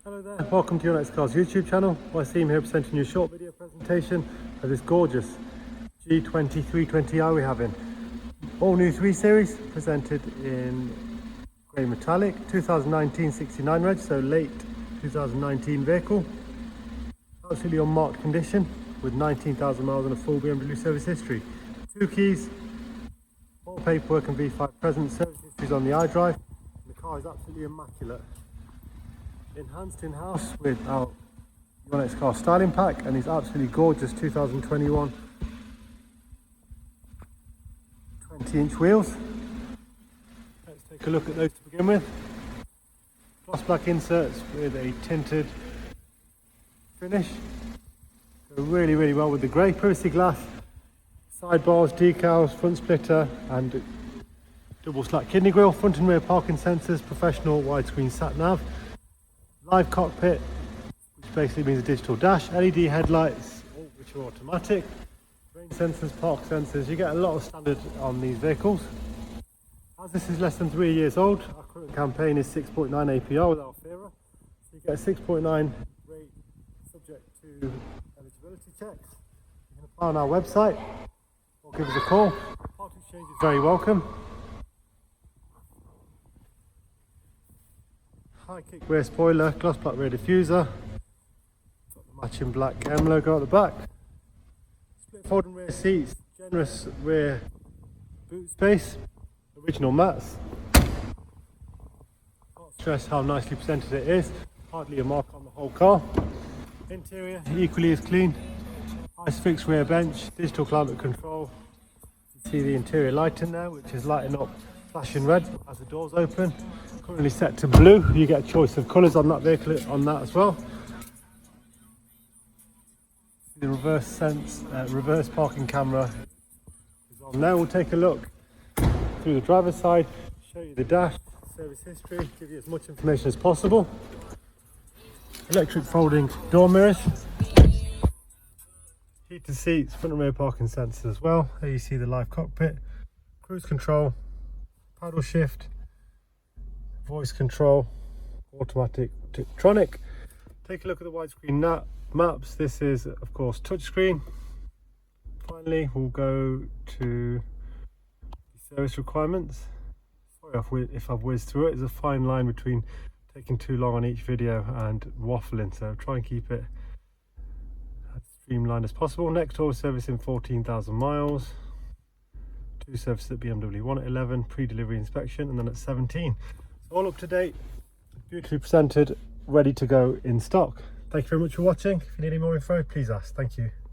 Hello there, welcome to Your Next Car's YouTube channel. I see him here presenting you a short video presentation of this gorgeous G20 320i we have in. All new 3 Series, presented in grey metallic, 2019 69 reg, so late 2019 vehicle. Absolutely unmarked condition with 19,000 miles and a full BMW service history. 2 keys, all paperwork and V5 present, service history is on the iDrive. The car is absolutely immaculate. Enhanced in-house with our Your Next Car styling pack and these absolutely gorgeous 2021 20-inch wheels. Let's take a look at those to begin with. Gloss black inserts with a tinted finish. Go really well with the grey. Privacy glass, sidebars, decals, front splitter and double slack kidney grille, front and rear parking sensors, professional widescreen sat nav. Live cockpit, which basically means a digital dash, LED headlights, which are automatic, rain sensors, park sensors. You get a lot of standard on these vehicles. As this is less than 3 years old, our current campaign is 6.9 APR with Alfera. So you get a 6.9 rate subject to eligibility checks. You can apply on our website or give us a call. Part exchange is very welcome. High kick rear spoiler, gloss black rear diffuser, got the matching black M logo at the back, split folding rear seats, generous rear boot space, original mats. Can't stress how nicely presented it is, hardly a mark on the whole car. Interior equally as clean, nice fixed rear bench, digital climate control. You see the interior lighting there, which is lighting up flashing red as the doors open. Currently set to blue. You get a choice of colours on that vehicle on that as well. The reverse parking camera is on there. We'll take a look through the driver's side, show you the dash, service history, give you as much information as possible. Electric folding door mirrors, heated seats, front and rear parking sensors as well. There you see the live cockpit, cruise control, paddle shift, voice control, automatic, Tiptronic. Take a look at the widescreen maps. This is of course touchscreen. Finally we'll go to the service requirements. Sorry if I've whizzed through it. There's a fine line between taking too long on each video and waffling, so try and keep it as streamlined as possible. Next door service in 14,000 miles. 2 services at BMW, 1 at 11, pre-delivery inspection, and then at 17. So all up to date, beautifully presented, ready to go in stock. Thank you very much for watching. If you need any more info, please ask. Thank you.